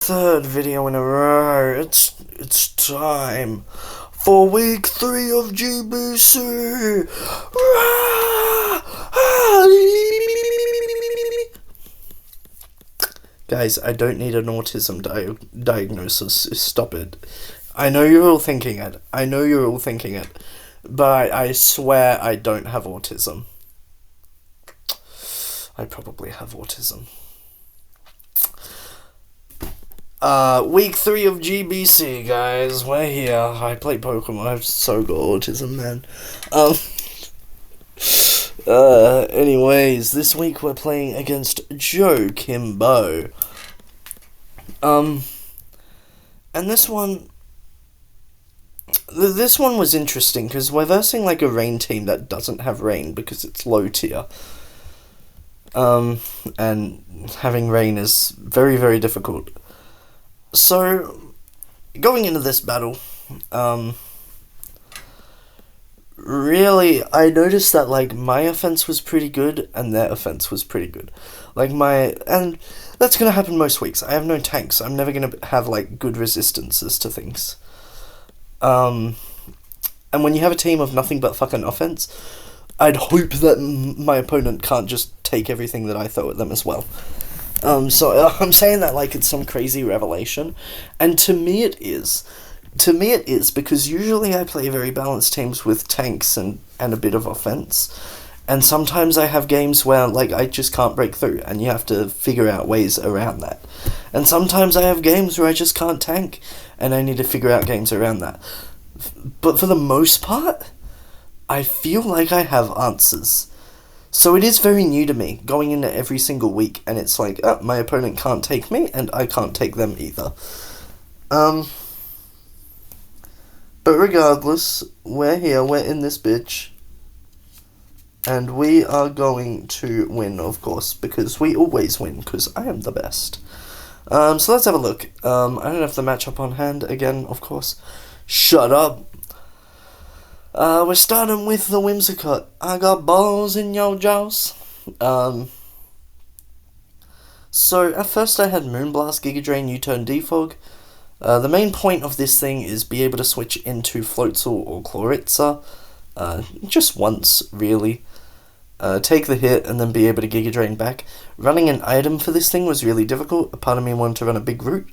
Third video in a row. It's time for week 3 of GBC. Guys, I don't need an autism diagnosis. Stop it. I know you're all thinking it. But I swear I don't have autism. I probably have autism. Week 3 of GBC, guys. We're here. I play Pokemon. I've so got autism, man. Anyways, this week we're playing against Joekimbo. And this one was interesting because we're versing like a rain team that doesn't have rain because it's low tier. And having rain is very, very difficult. So, going into this battle, really, I noticed that, like, my offense was pretty good, and their offense was pretty good. And that's gonna happen most weeks. I have no tanks. I'm never gonna have, like, good resistances to things. And when you have a team of nothing but fucking offense, I'd hope that my opponent can't just take everything that I throw at them as well. So I'm saying that like it's some crazy revelation, and to me it is. To me it is, because usually I play very balanced teams with tanks and a bit of offense, and sometimes I have games where like I just can't break through, and you have to figure out ways around that. And sometimes I have games where I just can't tank, and I need to figure out games around that. But for the most part, I feel like I have answers. So it is very new to me, going into every single week, and it's like, oh, my opponent can't take me, and I can't take them either. But regardless, we're here, we're in this bitch, and we are going to win, of course, because we always win, because I am the best. So let's have a look. I don't have the matchup on hand, again, of course. Shut up! We're starting with the Whimsicott. I got balls in your jaws. So at first I had Moonblast, Giga Drain, U-Turn, Defog. The main point of this thing is be able to switch into Floatzel or Chloritza. Just once, really. Take the hit and then be able to Giga Drain back. Running an item for this thing was really difficult. A part of me wanted to run a big root,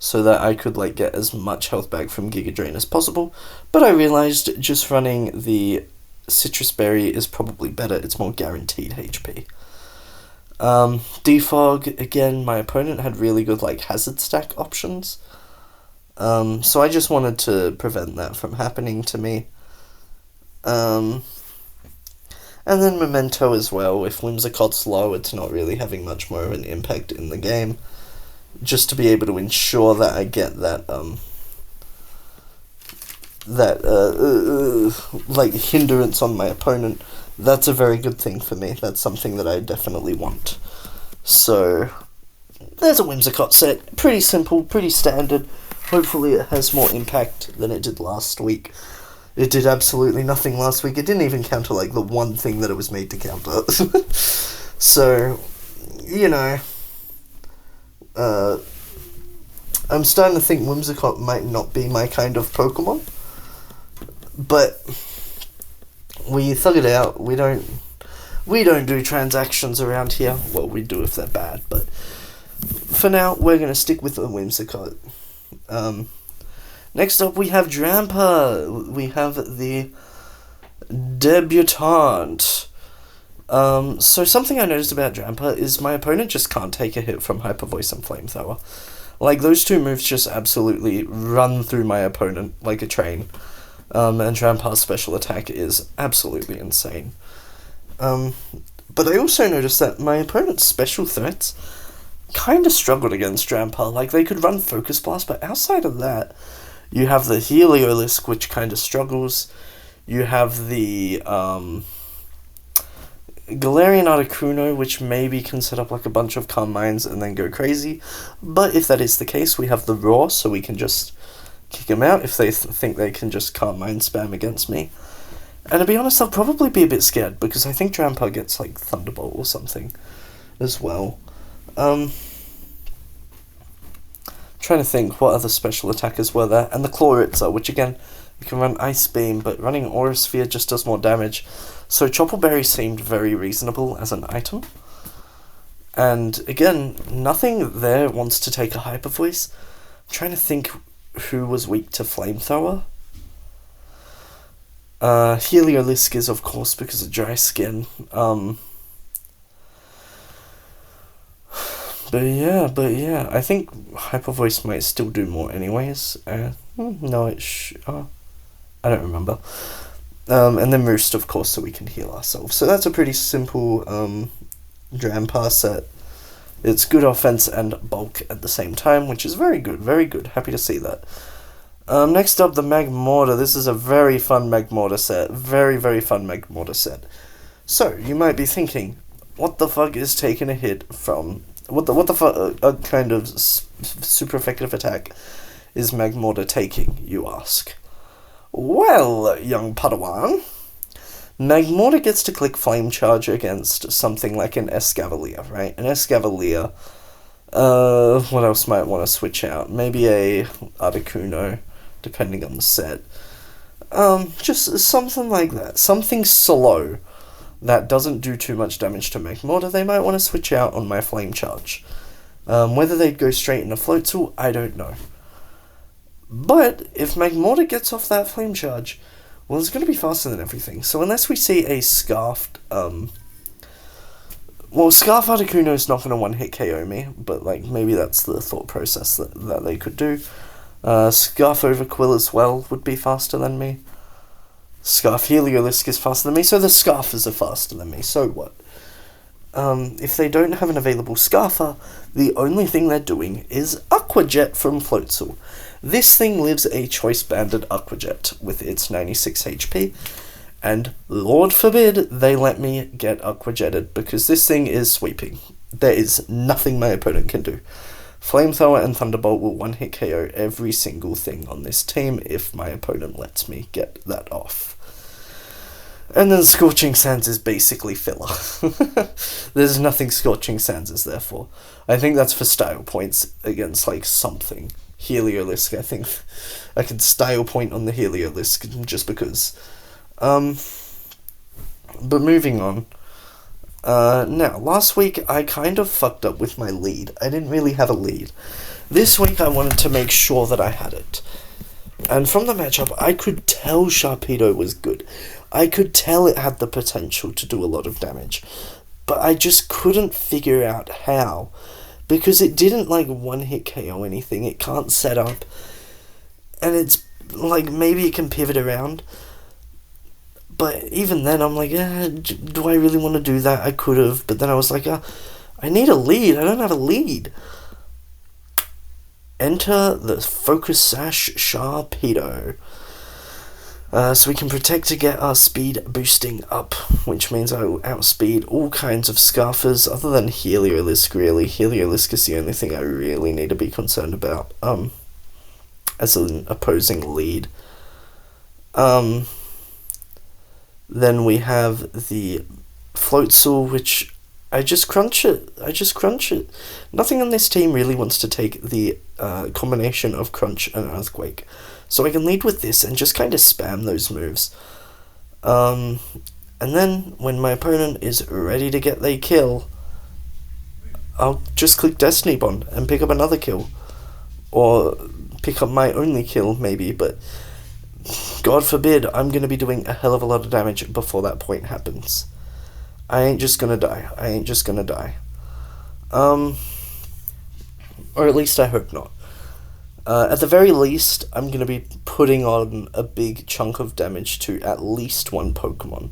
so that I could like get as much health back from Giga Drain as possible, but I realized just running the Citrus Berry is probably better. It's more guaranteed HP. Defog, again, my opponent had really good like hazard stack options, so I just wanted to prevent that from happening to me. And then Memento as well. If Whimsicott's low, it's not really having much more of an impact in the game. Just to be able to ensure that I get that, like, hindrance on my opponent, that's a very good thing for me. That's something that I definitely want. So, there's a Whimsicott set. Pretty simple, pretty standard. Hopefully it has more impact than it did last week. It did absolutely nothing last week. It didn't even counter, like, the one thing that it was made to counter. So, you know, I'm starting to think Whimsicott might not be my kind of Pokemon, but we thug it out. We don't do transactions around here. Well, we do if they're bad, but for now we're gonna stick with the Whimsicott. Next up we have Drampa. We have the debutante. So something I noticed about Drampa is my opponent just can't take a hit from Hyper Voice and Flamethrower. Like, those two moves just absolutely run through my opponent like a train. And Drampa's special attack is absolutely insane. But I also noticed that my opponent's special threats kind of struggled against Drampa. Like, they could run Focus Blast, but outside of that, you have the Heliolisk, which kind of struggles. You have the, Galarian Articuno, which maybe can set up like a bunch of Calm Minds and then go crazy, but if that is the case, we have the Roar, so we can just kick them out if they think they can just Calm Mind spam against me. And to be honest, they'll probably be a bit scared, because I think Drampa gets like Thunderbolt or something as well. Trying to think what other special attackers were there. And the Chloritza, which again, you can run Ice Beam, but running Aura Sphere just does more damage. So Choppleberry seemed very reasonable as an item. And again, nothing there wants to take a Hyper Voice. I'm trying to think who was weak to Flamethrower. Heliolisk is, of course, because of dry skin. But yeah, I think Hyper Voice might still do more anyways. No, I don't remember. And then Roost, of course, so we can heal ourselves. So that's a pretty simple Drampa set. It's good offense and bulk at the same time, which is very good, very good. Happy to see that. Next up, the Magmortar. This is a very fun Magmortar set. Very, very fun Magmortar set. So, you might be thinking, what the fuck is taking a hit from... What the fuck kind of super effective attack is Magmortar taking, you ask? Well, young Padawan, Magmortar gets to click Flame Charge against something like an Escavalier, right? An Escavalier. What else might want to switch out? Maybe a Articuno, depending on the set. Just something like that. Something slow that doesn't do too much damage to Magmortar. They might want to switch out on my Flame Charge. Whether they'd go straight into Floatzel, I don't know. But if Magmortar gets off that Flame Charge, well, it's going to be faster than everything. So unless we see a Scarfed... well, Scarf Articuno is not going to one-hit KO me, but like maybe that's the thought process that they could do. Scarf Overquill as well would be faster than me. Scarf Heliolisk is faster than me, so the Scarfers are faster than me, so what? If they don't have an available Scarfer, the only thing they're doing is Aqua Jet from Floatzel. This thing lives a Choice Banded Aqua Jet with its 96 HP, and Lord forbid they let me get Aqua Jetted, because this thing is sweeping. There is nothing my opponent can do. Flamethrower and Thunderbolt will one-hit KO every single thing on this team if my opponent lets me get that off. And then Scorching Sands is basically filler. There's nothing Scorching Sands is there for. I think that's for style points against, like, something. Heliolisk, I think. I can style point on the Heliolisk just because. But moving on. Now, last week I kind of fucked up with my lead. I didn't really have a lead. This week I wanted to make sure that I had it. And from the matchup, I could tell Sharpedo was good. I could tell it had the potential to do a lot of damage. But I just couldn't figure out how. Because it didn't, like, one-hit KO anything. It can't set up. And it's, like, maybe it can pivot around. But even then, I'm like, do I really want to do that? I could have. But then I was like, I need a lead. I don't have a lead. Enter the Focus Sash Sharpedo. So we can protect to get our speed boosting up, which means I will outspeed all kinds of Scarfers, other than Heliolisk, really. Heliolisk is the only thing I really need to be concerned about, as an opposing lead. Then we have the Floatzel, which I just crunch it. Nothing on this team really wants to take the combination of Crunch and Earthquake. So I can lead with this and just kind of spam those moves. And then, when my opponent is ready to get their kill, I'll just click Destiny Bond and pick up another kill. Or pick up my only kill, maybe, but God forbid I'm going to be doing a hell of a lot of damage before that point happens. I ain't just gonna die. Or at least I hope not. At the very least, I'm going to be putting on a big chunk of damage to at least one Pokemon.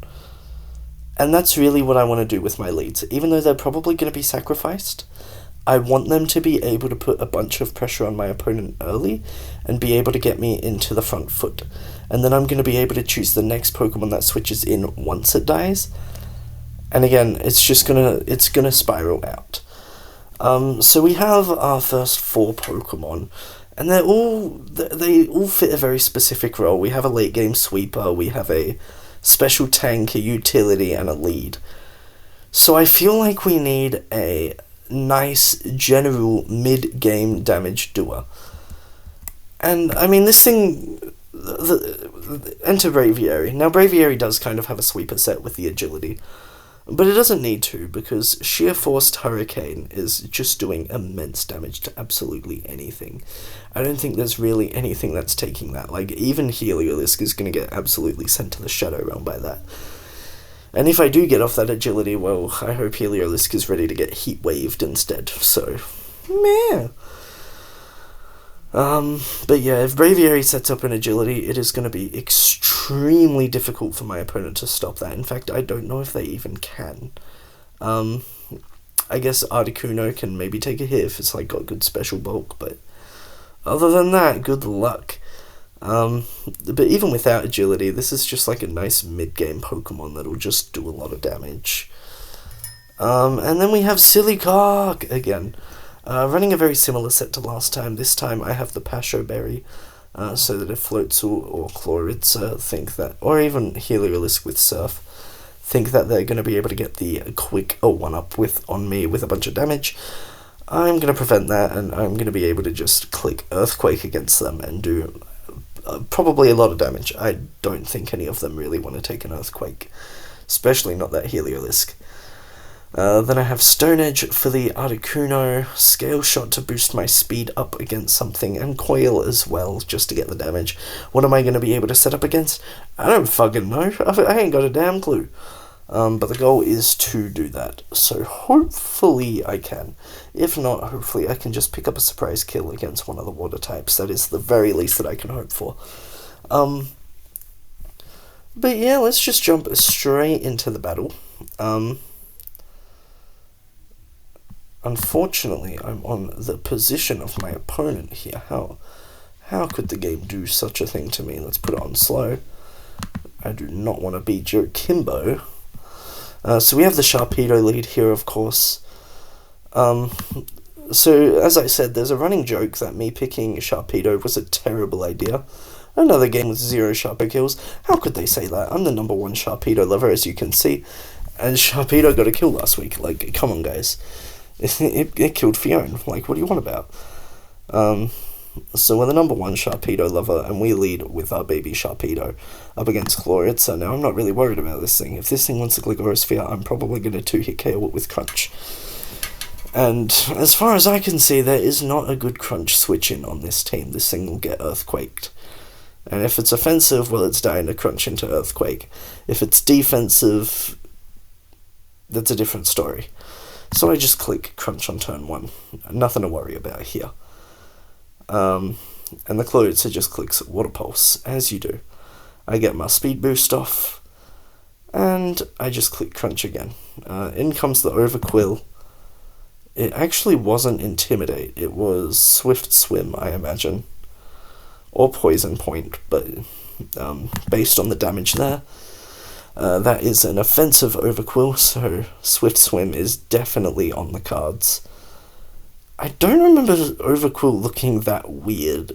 And that's really what I want to do with my leads. Even though they're probably going to be sacrificed, I want them to be able to put a bunch of pressure on my opponent early and be able to get me into the front foot. And then I'm going to be able to choose the next Pokemon that switches in once it dies. And again, it's gonna spiral out. So we have our first 4 Pokemon, and they all fit a very specific role. We have a late game sweeper, we have a special tank, a utility, and a lead. So I feel like we need a nice, general, mid-game damage doer. And, I mean, this thing... Enter Braviary. Now, Braviary does kind of have a sweeper set with the agility, but it doesn't need to, because Sheer Forced Hurricane is just doing immense damage to absolutely anything. I don't think there's really anything that's taking that. Like, even Heliolisk is going to get absolutely sent to the Shadow Realm by that. And if I do get off that agility, well, I hope Heliolisk is ready to get heat waved instead, so... meh. But yeah, if Braviary sets up an agility, it is going to be extremely difficult for my opponent to stop that. In fact, I don't know if they even can. I guess Articuno can maybe take a hit if it's like got good special bulk, but other than that, good luck. But even without agility, this is just like a nice mid-game Pokemon that'll just do a lot of damage. And then we have Sillycock again. Running a very similar set to last time. This time I have the Pasho Berry, so that if Floatzel or Chloritza think that, or even Heliolisk with Surf, think that they're going to be able to get the quick 1-up on me with a bunch of damage, I'm going to prevent that, and I'm going to be able to just click Earthquake against them and do probably a lot of damage. I don't think any of them really want to take an Earthquake, especially not that Heliolisk. Then I have Stone Edge for the Articuno, Scale Shot to boost my speed up against something, and Coil as well, just to get the damage. What am I going to be able to set up against? I don't fucking know. I ain't got a damn clue. But the goal is to do that, so hopefully I can. If not, hopefully I can just pick up a surprise kill against one of the water types. That is the very least that I can hope for. But yeah, let's just jump straight into the battle. Unfortunately, I'm on the position of my opponent here. How could the game do such a thing to me? Let's put it on slow. I do not want to be Joekimbo. So we have the Sharpedo lead here, of course. So, as I said, there's a running joke that me picking Sharpedo was a terrible idea. Another game with 0 Sharpedo kills. How could they say that? I'm the number 1 Sharpedo lover, as you can see. And Sharpedo got a kill last week. Like, come on, guys. It killed Fiona. Like, what do you want about? So we're the number 1 Sharpedo lover, and we lead with our baby Sharpedo up against Chloritza. Now, I'm not really worried about this thing. If this thing wants to Glycorosphere, I'm probably going to 2-hit KO it with Crunch. And as far as I can see, there is not a good Crunch switch-in on this team. This thing will get Earthquaked. And if it's offensive, well, it's dying to Crunch into Earthquake. If it's defensive, that's a different story. So I just click Crunch on turn 1. Nothing to worry about here. And the Chloritza just clicks Water Pulse, as you do. I get my speed boost off, and I just click Crunch again. In comes the Overquill. It actually wasn't Intimidate, it was Swift Swim, I imagine. Or Poison Point, but based on the damage there, that is an offensive Overquill, so Swift Swim is definitely on the cards. I don't remember Overquill looking that weird.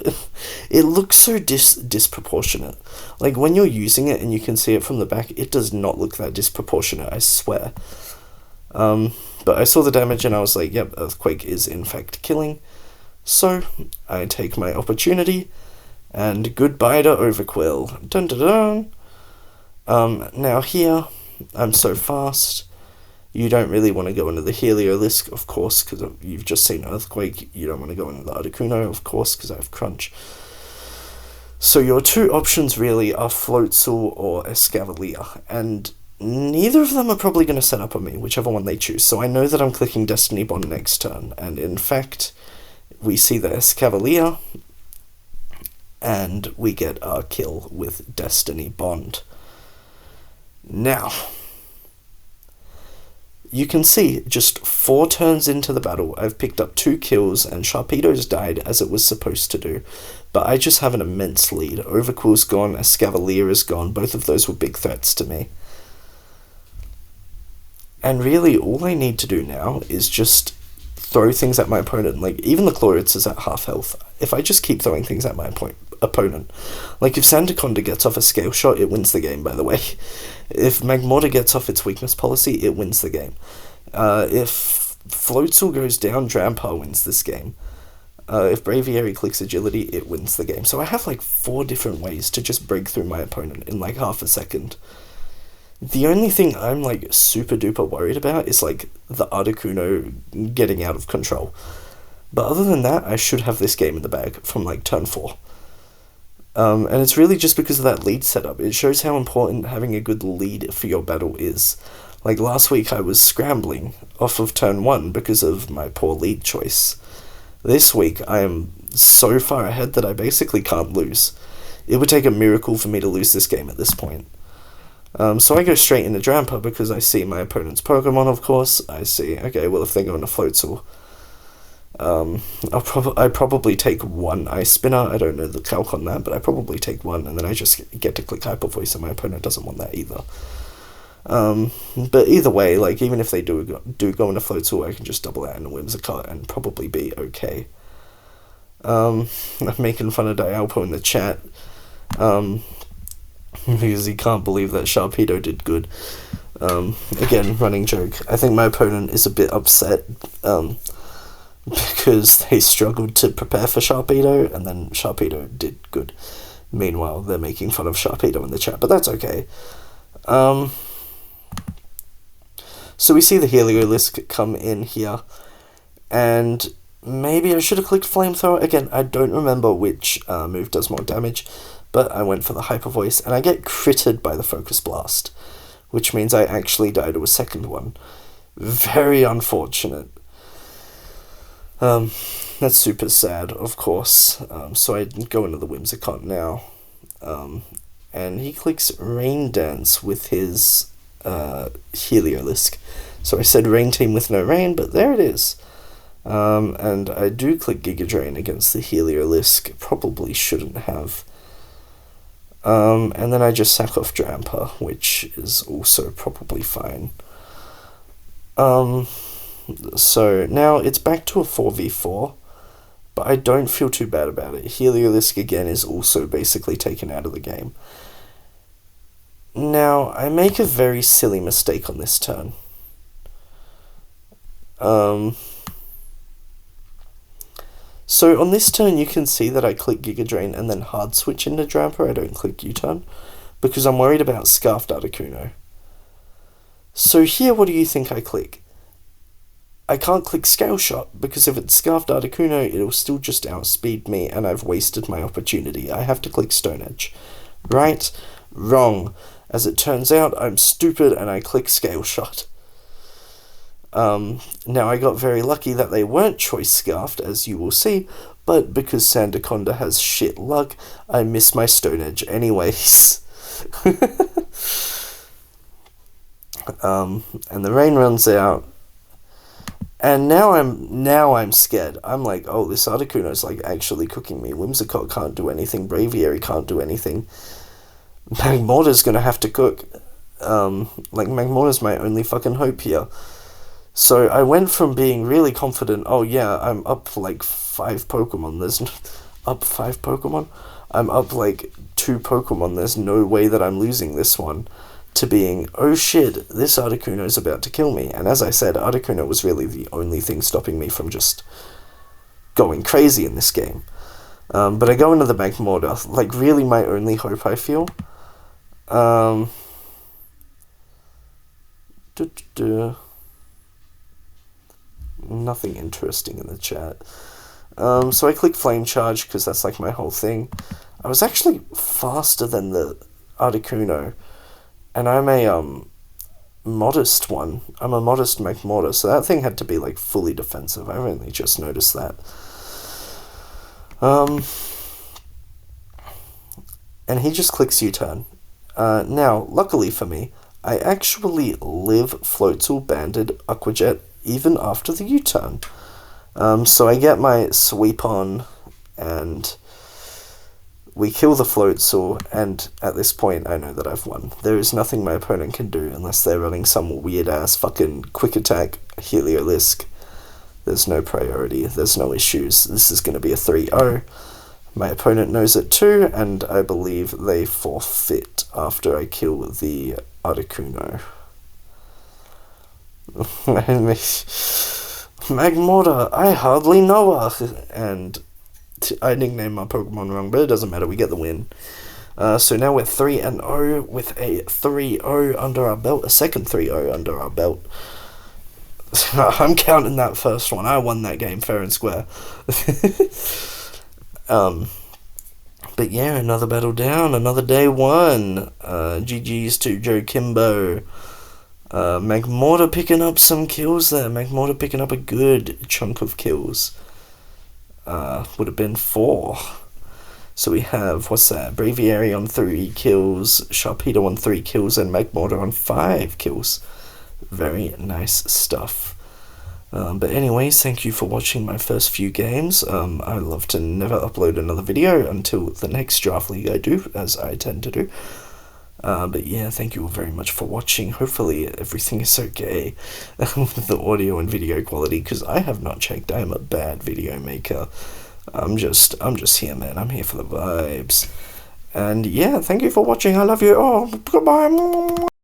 It looks so disproportionate. Like, when you're using it and you can see it from the back, it does not look that disproportionate, I swear. But I saw the damage and I was like, yep, Earthquake is in fact killing. So, I take my opportunity, and goodbye to Overquill. Dun dun dun! Now here, I'm so fast. You don't really want to go into the Heliolisk, of course, because you've just seen Earthquake. You don't want to go into the Articuno, of course, because I have Crunch. So your 2 options really are Floatzel or Escavalier, and neither of them are probably going to set up on me, whichever one they choose. So I know that I'm clicking Destiny Bond next turn, and in fact, we see the Escavalier, and we get our kill with Destiny Bond. Now, you can see, just 4 turns into the battle, I've picked up 2 kills, and Sharpedo's died as it was supposed to do. But I just have an immense lead. Overquill's gone, Escavalier is gone, both of those were big threats to me. And really, all I need to do now is just throw things at my opponent. Like, even the Chloritz is at half health. If I just keep throwing things at my opponent, like if Sandaconda gets off a Scale Shot, it wins the game, by the way. If Magmortar gets off its weakness policy, it wins the game. If Floatzel goes down, Drampa wins this game. If Braviary clicks agility, it wins the game. So I have like 4 different ways to just break through my opponent in like half a second. The only thing I'm like super duper worried about is like the Articuno getting out of control. But other than that, I should have this game in the bag from like turn 4. And it's really just because of that lead setup. It shows how important having a good lead for your battle is. Like last week I was scrambling off of turn 1 because of my poor lead choice. This week I am so far ahead that I basically can't lose. It would take a miracle for me to lose this game at this point. So I go straight into Drampa because I see my opponent's Pokemon, of course. I see, okay, well if they go into Floatzel, I probably take 1 Ice Spinner. I don't know the calc on that, but I probably take 1, and then I just get to click Hyper Voice, and my opponent doesn't want that either. But either way, like even if they do go into Floatzel, I can just double out in a Whimsicott and probably be okay. I'm making fun of Dialpo in the chat, because he can't believe that Sharpedo did good. Again, running joke. I think my opponent is a bit upset, because they struggled to prepare for Sharpedo, and then Sharpedo did good. Meanwhile, they're making fun of Sharpedo in the chat, but that's okay. So we see the Heliolisk come in here, and maybe I should have clicked Flamethrower. Again, I don't remember which move does more damage, but I went for the Hyper Voice, and I get critted by the Focus Blast, which means I actually die to a second one. Very unfortunate. That's super sad, of course. So I go into the Whimsicott now, and he clicks Rain Dance with his Heliolisk. So I said Rain Team with no rain, but there it is. And I do click Giga Drain against the Heliolisk. Probably shouldn't have. And then I just sack off Drampa, which is also probably fine. So now it's back to a 4v4, but I don't feel too bad about it. Heliolisk again is also basically taken out of the game. Now, I make a very silly mistake on this turn. So on this turn you can see that I click Giga Drain and then hard switch into Drampa. I don't click U-turn because I'm worried about Scarfed Articuno. So here, what do you think I click? I can't click Scale Shot because if it's Scarfed Articuno, it'll still just outspeed me and I've wasted my opportunity. I have to click Stone Edge. Right? Wrong. As it turns out, I'm stupid and I click Scale Shot. Now I got very lucky that they weren't Choice Scarfed, as you will see, but because Sandaconda has shit luck, I miss my Stone Edge anyways. And the rain runs out, and now I'm scared. I'm like, oh, this Articuno's like actually cooking me. Whimsicott can't do anything. Braviary can't do anything. Magmortar's gonna have to cook. Like Magmortar's my only fucking hope here. So I went from being really confident, oh yeah, I'm up like 5 Pokemon, up 5 Pokemon? I'm up like 2 Pokemon, there's no way that I'm losing this one, to being, oh shit, this Articuno's about to kill me. And as I said, Articuno was really the only thing stopping me from just going crazy in this game. But I go into the Magmortar, like really my only hope, I feel. Nothing interesting in the chat. So I click Flame Charge because that's like my whole thing. I was actually faster than the Articuno, and I'm a modest one. I'm a modest Magmortar, so that thing had to be like fully defensive. I've only just noticed that. And he just clicks U-turn. Now, luckily for me, I actually live Floatzel, Banded, Aquajet, even after the U-turn. So I get my sweep on, and we kill the Floatzel, and at this point I know that I've won. There is nothing my opponent can do unless they're running some weird-ass fucking quick attack Heliolisk. There's no priority, there's no issues. This is going to be a 3-0. My opponent knows it too, and I believe they forfeit after I kill the Articuno. Magmortar, I hardly know her. And I nicknamed my Pokemon wrong, but it doesn't matter, we get the win. So now we're 3-0 with a 3-0 under our belt, a second 3-0 under our belt. I'm counting that first one. I won that game fair and square. But yeah, another battle down, another day one. GG's to Joekimbo. Magmortar picking up some kills there. Magmortar picking up a good chunk of kills. Would have been 4. So we have, what's that? Braviary on 3 kills, Sharpedo on 3 kills, and Magmortar on 5 kills. Very nice stuff. But anyways, thank you for watching my first few games. I love to never upload another video until the next Draft League I do, as I tend to do. But yeah, thank you all very much for watching. Hopefully everything is okay with the audio and video quality, because I have not checked. I am a bad video maker. I'm just here, man. I'm here for the vibes. And yeah, thank you for watching. I love you all. Goodbye.